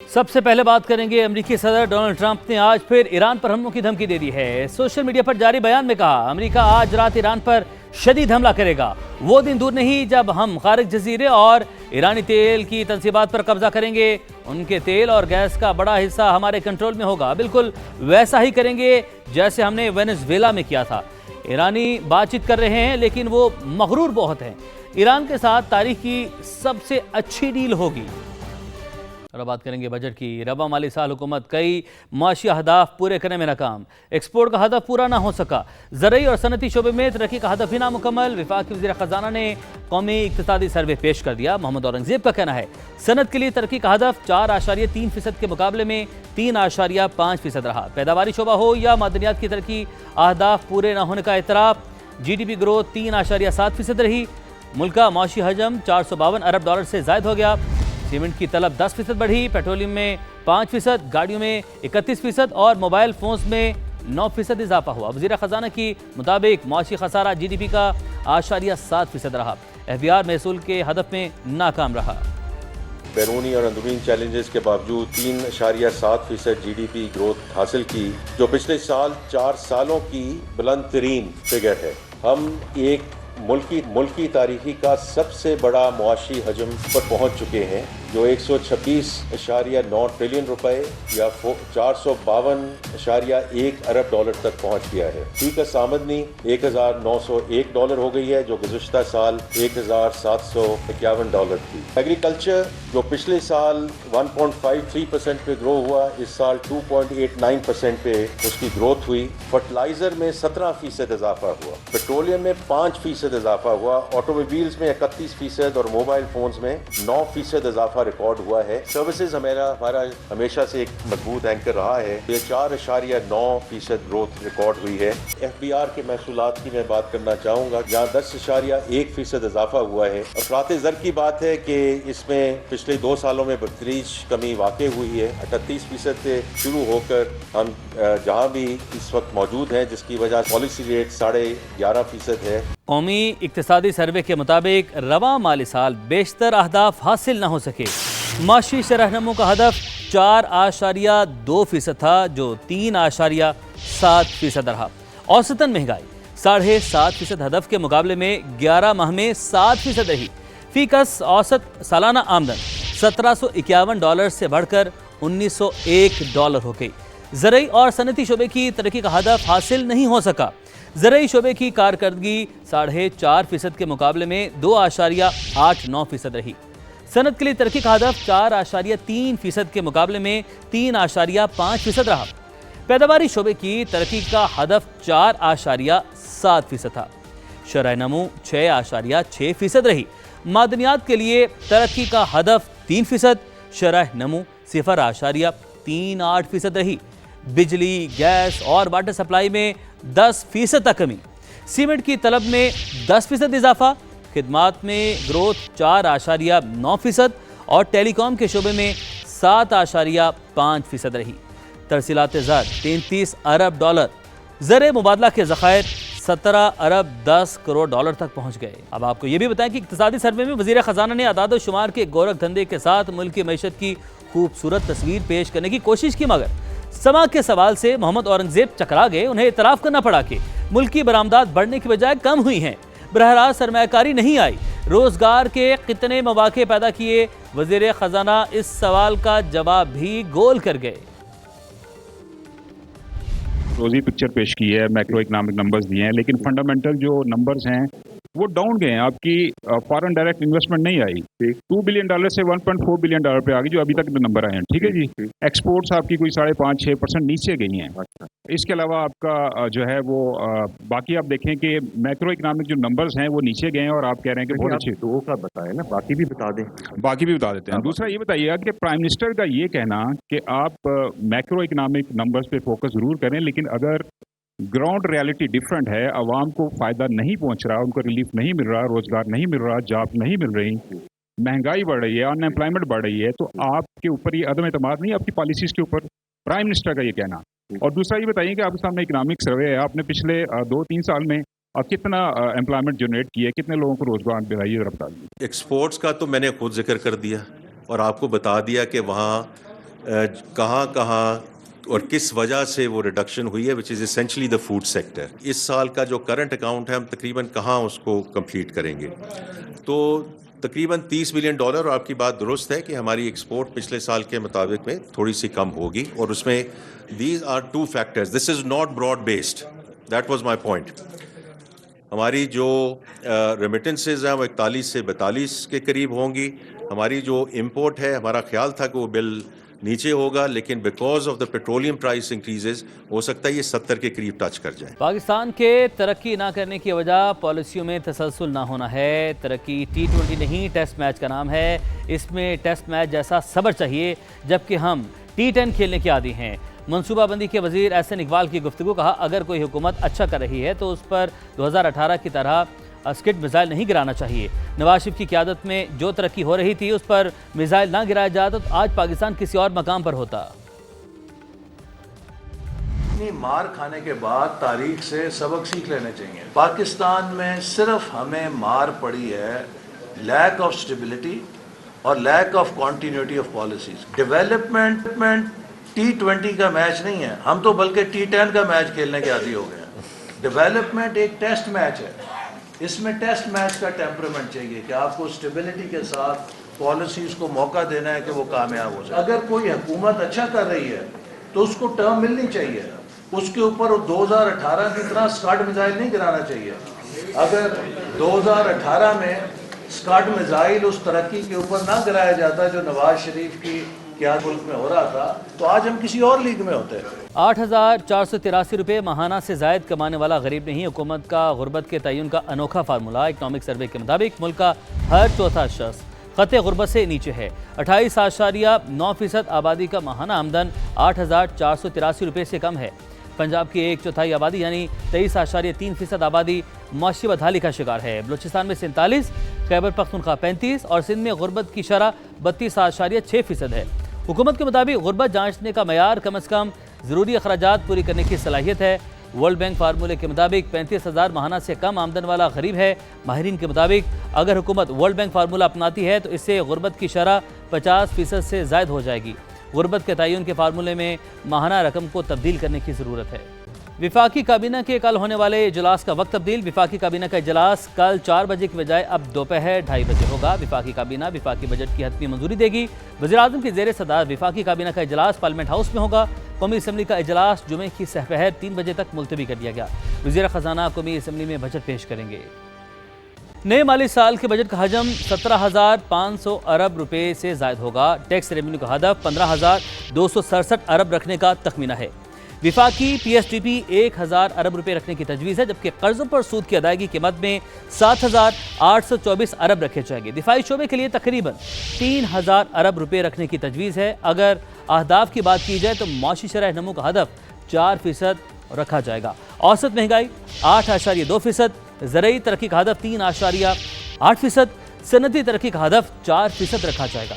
سب سے پہلے بات کریں گے امریکی صدر ڈونلڈ ٹرمپ نے آج پھر ایران پر حملوں کی دھمکی دے دی ہے۔ سوشل میڈیا پر جاری بیان میں کہا امریکہ آج رات ایران پر شدید حملہ کرے گا۔ وہ دن دور نہیں جب ہم خارج جزیرے اور ایرانی تیل کی تنصیبات پر قبضہ کریں گے۔ ان کے تیل اور گیس کا بڑا حصہ ہمارے کنٹرول میں ہوگا، بالکل ویسا ہی کریں گے جیسے ہم نے وینزویلا میں کیا تھا۔ ایرانی بات چیت کر رہے ہیں لیکن وہ مغرور بہت ہیں۔ ایران کے ساتھ تاریخ کی سب سے اچھی ڈیل ہوگی۔ اور بات کریں گے بجٹ کی۔ ربع مالی سال حکومت کئی معاشی اہداف پورے کرنے میں ناکام۔ ایکسپورٹ کا ہدف پورا نہ ہو سکا۔ زرعی اور صنعتی شعبے میں ترقی کا ہدف ہی نامکمل۔ وفاقی وزیر خزانہ نے قومی اقتصادی سروے پیش کر دیا۔ محمد اورنگزیب کا کہنا ہے صنعت کے لیے ترقی کا ہدف 4.3% کے مقابلے میں 3.5% رہا۔ پیداواری شعبہ ہو یا معدنیات کی ترقی، اہداف پورے نہ ہونے کا اعتراف۔ جی ڈی پی گروتھ 3.7% رہی۔ ملک کا معاشی حجم $452 ارب سے زائد ہو گیا۔ سیمنٹ کی طلب 10% بڑھی، پیٹرولیم میں 5%، گاڑیوں میں 31% اور موبائل فونز میں 9% اضافہ ہوا۔ وزیر خزانہ کی مطابق معاشی خسارہ جی ڈی پی کا 8.7% رہا۔ ایف بی آر محصول کے ہدف میں ناکام رہا۔ بیرونی اور اندرونی چیلنجز کے باوجود 3.7% جی ڈی پی گروتھ حاصل کی، جو پچھلے سال 4 سالوں کی بلند ترین فگر ہے۔ ہم ایک ملکی تاریخی کا سب سے بڑا معاشی حجم پر پہنچ چکے ہیں، جو 126.9 ٹریلین روپے یا $452.1 ارب تک پہنچ گیا ہے۔ فی کس آمدنی $1,901 ہو گئی ہے، جو گزشتہ سال $1,751 تھی۔ ایگریکلچر جو پچھلے سال 1.53% پہ گرو ہوا، اس سال 2.89% پہ اس کی گروتھ ہوئی۔ فرٹیلائزر میں 17% اضافہ ہوا، پیٹرولیم میں 5% اضافہ ہوا، آٹو موبائلز میں 31% اور موبائل فونز میں 9% اضافہ ریکارڈ ہوا ہے۔ سروسز ہمارا ہمیشہ سے ایک مضبوط اینکر رہا ہے۔ یہ 4.9% گروتھ ریکارڈ ہوئی ہے۔ ایف بی آر کے محصولات کی میں بات کرنا چاہوں گا، جہاں 10.1% اضافہ ہوا ہے۔ افراط زر کی بات ہے کہ اس میں پچھلے 2 سالوں میں بتدریج کمی واقع ہوئی ہے۔ 38% سے شروع ہو کر ہم جہاں بھی اس وقت موجود ہیں، جس کی وجہ پالیسی ریٹ 11.5% ہے۔ قومی اقتصادی سروے کے مطابق رواں مالی سال بیشتر اہداف حاصل نہ ہو سکے۔ معاشی شرح نمو کا ہدف 4.2% تھا، جو 3.7% رہا۔ اوسطاً مہنگائی 7.5% ہدف کے مقابلے میں 11 ماہ میں 7% رہی۔ فی کس اوسط سالانہ آمدن $1,751 سے بڑھ کر $1,901 ہو گئی۔ زرعی اور صنعتی شعبے کی ترقی کا ہدف حاصل نہیں ہو سکا۔ زرعی شعبے کی کارکردگی 4.5% کے مقابلے میں 2.89% رہی۔ صنعت کے لیے ترقی کا ہدف 4.3% کے مقابلے میں 3.5% رہا۔ پیداواری شعبے کی ترقی کا ہدف 4.7% تھا۔ شرح نمو 6.6% رہی۔ معدنیات کے لیے ترقی کا ہدف 3%، شرح نمو 0.38% رہی۔ بجلی، گیس اور واٹر سپلائی میں 10% تک کمی۔ سیمنٹ کی طلب میں 10% اضافہ۔ خدمات میں گروتھ 4.9% اور ٹیلی کام کے شعبے میں 7.5% رہی۔ ترسیلات زر $33 ارب۔ زر مبادلہ کے ذخائر $17 ارب 10 کروڑ تک پہنچ گئے۔ اب آپ کو یہ بھی بتائیں کہ اقتصادی سروے میں وزیر خزانہ نے اعداد و شمار کے گورکھ دھندے کے ساتھ ملک کی معیشت کی خوبصورت تصویر پیش کرنے کی کوشش کی، مگر سما کے سوال سے محمد اورنگزیب چکرا گئے۔ انہیں اعتراف کرنا پڑا کہ ملکی برآمدات بڑھنے کی بجائے کم ہوئی ہیں۔ براہ راست سرمایہ کاری نہیں آئی، روزگار کے کتنے مواقع پیدا کیے؟ وزیر خزانہ اس سوال کا جواب بھی گول کر گئے۔ روزی پکچر پیش کی ہے، میکرو اکنامک نمبرز دیے ہیں، لیکن فنڈامنٹل جو نمبرز ہیں وہ ڈاؤن گئے ہیں۔ آپ کی فارن ڈائریکٹ انویسٹمنٹ نہیں آئی، $2 بلین سے $1.4 بلین پہ آ گئی، جو ابھی تک نمبر آئے ہیں۔ ٹھیک ہے جی، ایکسپورٹس آپ کی کوئی 5.5-6% نیچے گئی ہیں۔ اس کے علاوہ آپ کا جو ہے وہ باقی آپ دیکھیں کہ میکرو اکنامک جو نمبرز ہیں وہ نیچے گئے ہیں، اور آپ کہہ رہے ہیں کہ بہت اچھے 2 کا بتائیں نا، باقی بھی بتا دیں۔ باقی بھی بتا دیتے ہیں۔ دوسرا یہ بتائیے گا کہ پرائم منسٹر کا یہ کہنا کہ آپ میکرو اکنامک نمبرز پہ فوکس ضرور کریں، لیکن اگر گراؤنڈ ریالٹی ڈیفرنٹ ہے، عوام کو فائدہ نہیں پہنچ رہا، ان کو ریلیف نہیں مل رہا، روزگار نہیں مل رہا، جاب نہیں مل رہی، مہنگائی بڑھ رہی ہے، ان امپلائمنٹ بڑھ رہی ہے، تو آپ کے اوپر یہ عدم اعتماد نہیں آپ کی پالیسیز کے اوپر، پرائم منسٹر کا یہ کہنا۔ اور دوسرا یہ بتائیے کہ آپ کے سامنے اکنامک سروے ہے، آپ نے پچھلے 2-3 سال میں کتنا امپلائمنٹ جنریٹ کیا ہے، کتنے لوگوں کو روزگار دلائی ہے، بتا دیجیے۔ ایکسپورٹس کا تو میں نے خود ذکر کر دیا اور آپ کو بتا دیا کہ وہاں کہاں کہاں اور کس وجہ سے وہ ریڈکشن ہوئی ہے which is essentially the food sector. اس سال کا جو کرنٹ اکاؤنٹ ہے ہم تقریباً کہاں اس کو کمپلیٹ کریں گے. تو تقریباً $30 بلین، اور آپ کی بات درست ہے کہ ہماری ایکسپورٹ پچھلے سال کے مطابق میں تھوڑی سی کم ہوگی، اور اس میں these are two factors. This is not broad based, that was my point. ہماری جو ریمیٹنسز ہیں وہ 41 سے 42 کے قریب ہوں گی. ہماری جو امپورٹ ہے ہمارا خیال تھا کہ وہ بل نیچے ہوگا، لیکن because of the petroleum price increases ہو سکتا ہے یہ 70 کے قریب ٹچ کر جائے. پاکستان کے ترقی نہ کرنے کی وجہ پالیسیوں میں تسلسل نہ ہونا ہے. ترقی T20 نہیں ٹیسٹ میچ کا نام ہے. اس میں ٹیسٹ میچ جیسا صبر چاہیے، جبکہ ہم T10 کھیلنے کے عادی ہیں. منصوبہ بندی کے وزیر احسن اقبال کی گفتگو. کہا اگر کوئی حکومت اچھا کر رہی ہے تو اس پر 2018 کی طرح اسکڈ میزائل نہیں گرانا چاہیے. نواز شریف کی قیادت میں جو ترقی ہو رہی تھی اس پر میزائل نہ گرایا جاتا تو آج پاکستان کسی اور مقام پر ہوتا. مار کھانے کے بعد تاریخ سے سبق سیکھ لینے چاہیے. پاکستان میں صرف ہمیں مار پڑی ہے لیک آف سٹیبلٹی اور lack of continuity of policies. Development T20 کا میچ نہیں ہے، ہم تو بلکہ T10 کا میچ کھیلنے کے عادی ہو گئے ہیں. ڈیولپمنٹ ایک ٹیسٹ میچ ہے، اس میں ٹیسٹ میچ کا ٹیمپرمنٹ چاہیے کہ آپ کو سٹیبلٹی کے ساتھ پالیسیز کو موقع دینا ہے کہ وہ کامیاب ہو جائے. اگر کوئی حکومت اچھا کر رہی ہے تو اس کو ٹرم ملنی چاہیے. اس کے اوپر 2018 کی طرح اسکاڈ میزائل نہیں گرانا چاہیے. اگر 2018 میں اسکاڈ میزائل اس ترقی کے اوپر نہ گرایا جاتا جو نواز شریف کی کیا ملک میں ہو رہا تھا تو آج ہم کسی اور لیگ میں ہوتے. 8,483 روپے ماہانہ سے زائد کمانے والا غریب نہیں. حکومت کا غربت کے تعین کا انوکھا فارمولہ. اکنامک سروے کے مطابق ملک کا ہر چوتھا شخص خط غربت سے نیچے ہے. 28.9% آبادی کا ماہانہ آمدن 8,483 روپے سے کم ہے. پنجاب کی 1/4 آبادی یعنی 23.3% آبادی معاشی بدحالی کا شکار ہے. بلوچستان میں 47%، خیبر پختونخوا 35% اور سندھ میں غربت کی شرح 32.6% ہے. حکومت کے مطابق غربت جانچنے کا معیار کم از کم ضروری اخراجات پوری کرنے کی صلاحیت ہے. ورلڈ بینک فارمولے کے مطابق 35,000 ماہانہ سے کم آمدن والا غریب ہے. ماہرین کے مطابق اگر حکومت ورلڈ بینک فارمولہ اپناتی ہے تو اس سے غربت کی شرح 50% سے زائد ہو جائے گی. غربت کے تعین کے فارمولے میں ماہانہ رقم کو تبدیل کرنے کی ضرورت ہے. وفاقی کابینہ کے کل ہونے والے اجلاس کا وقت تبدیل. وفاقی کابینہ کا اجلاس کل 4 بجے کی بجائے اب دوپہر 2:30 بجے ہوگا. وفاقی کابینہ وفاقی بجٹ کی حتمی منظوری دے گی. وزیراعظم کی زیر صدارت وفاقی کابینہ کا اجلاس پارلیمنٹ ہاؤس میں ہوگا. قومی اسمبلی کا اجلاس جمعے کی سحپہر 3 بجے تک ملتوی کر دیا گیا. وزیر خزانہ قومی اسمبلی میں بجٹ پیش کریں گے. نئے مالی سال کے بجٹ کا حجم 17,500 ارب روپے سے زائد ہوگا. ٹیکس ریونیو کا ہدف 15,267 ارب رکھنے کا تخمینہ ہے. وفاقی PSDP 1,000 ارب روپے رکھنے کی تجویز ہے، جبکہ قرضوں پر سود کی ادائیگی کے مد میں 7,824 ارب رکھے جائیں گے. دفاعی شعبے کے لیے تقریباً 3,000 ارب روپے رکھنے کی تجویز ہے. اگر اہداف کی بات کی جائے تو معاشی شرح نمو کا ہدف 4% رکھا جائے گا. اوسط مہنگائی 8.2%، زرعی ترقی کا ہدف 3.8%، صنعتی ترقی کا ہدف 4% رکھا جائے گا.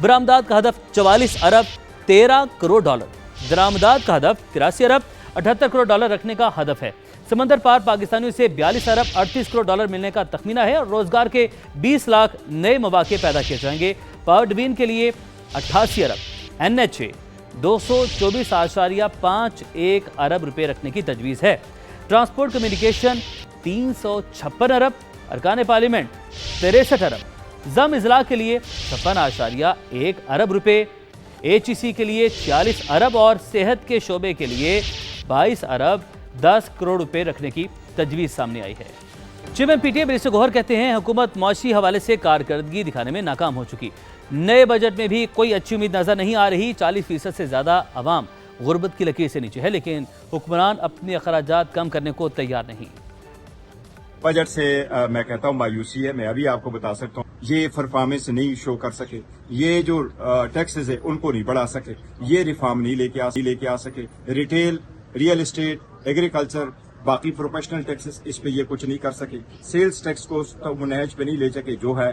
برآمدات کا ہدف 44 ارب 13 کروڑ ڈالر، درآمدات کا ہدف 83 ارب 78 کروڑ ڈالر رکھنے کا ہدف ہے. سمندر پار پاکستانیوں سے 42 ارب 38 کروڑ ڈالر ملنے کا تخمینہ ہے اور روزگار کے 20 لاکھ نئے مواقع پیدا کیے جائیں گے. پاور ڈویژن کے لیے 88 ارب، NHA 224.51 ارب روپے رکھنے کی تجویز ہے. ٹرانسپورٹ کمیونیکیشن 356 ارب، ارکان پارلیمنٹ 63 ارب، ضم اضلاع کے لیے 56.1 ارب روپے، HEC کے لیے 46 ارب اور صحت کے شعبے کے لیے 22 ارب 10 کروڑ روپے رکھنے کی تجویز سامنے آئی ہے. چیئرمین PTA بیریسٹر گوہر کہتے ہیں حکومت معاشی حوالے سے کارکردگی دکھانے میں ناکام ہو چکی. نئے بجٹ میں بھی کوئی اچھی امید نظر نہیں آ رہی. 40% سے زیادہ عوام غربت کی لکیر سے نیچے ہے، لیکن حکمران اپنے اخراجات کم کرنے کو تیار نہیں. بجٹ سے میں کہتا ہوں مایوسی ہے. میں ابھی آپ کو بتا سکتا ہوں یہ پرفارمنس نہیں شو کر سکے، یہ جو ٹیکسز ہے ان کو نہیں بڑھا سکے، یہ ریفارم نہیں لے کے آ سکے. ریٹیل، ریئل اسٹیٹ، ایگریکلچر، باقی پروفیشنل ٹیکسز اس پہ یہ کچھ نہیں کر سکے. سیلز ٹیکس کو منہج پہ نہیں لے سکے جو ہے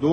2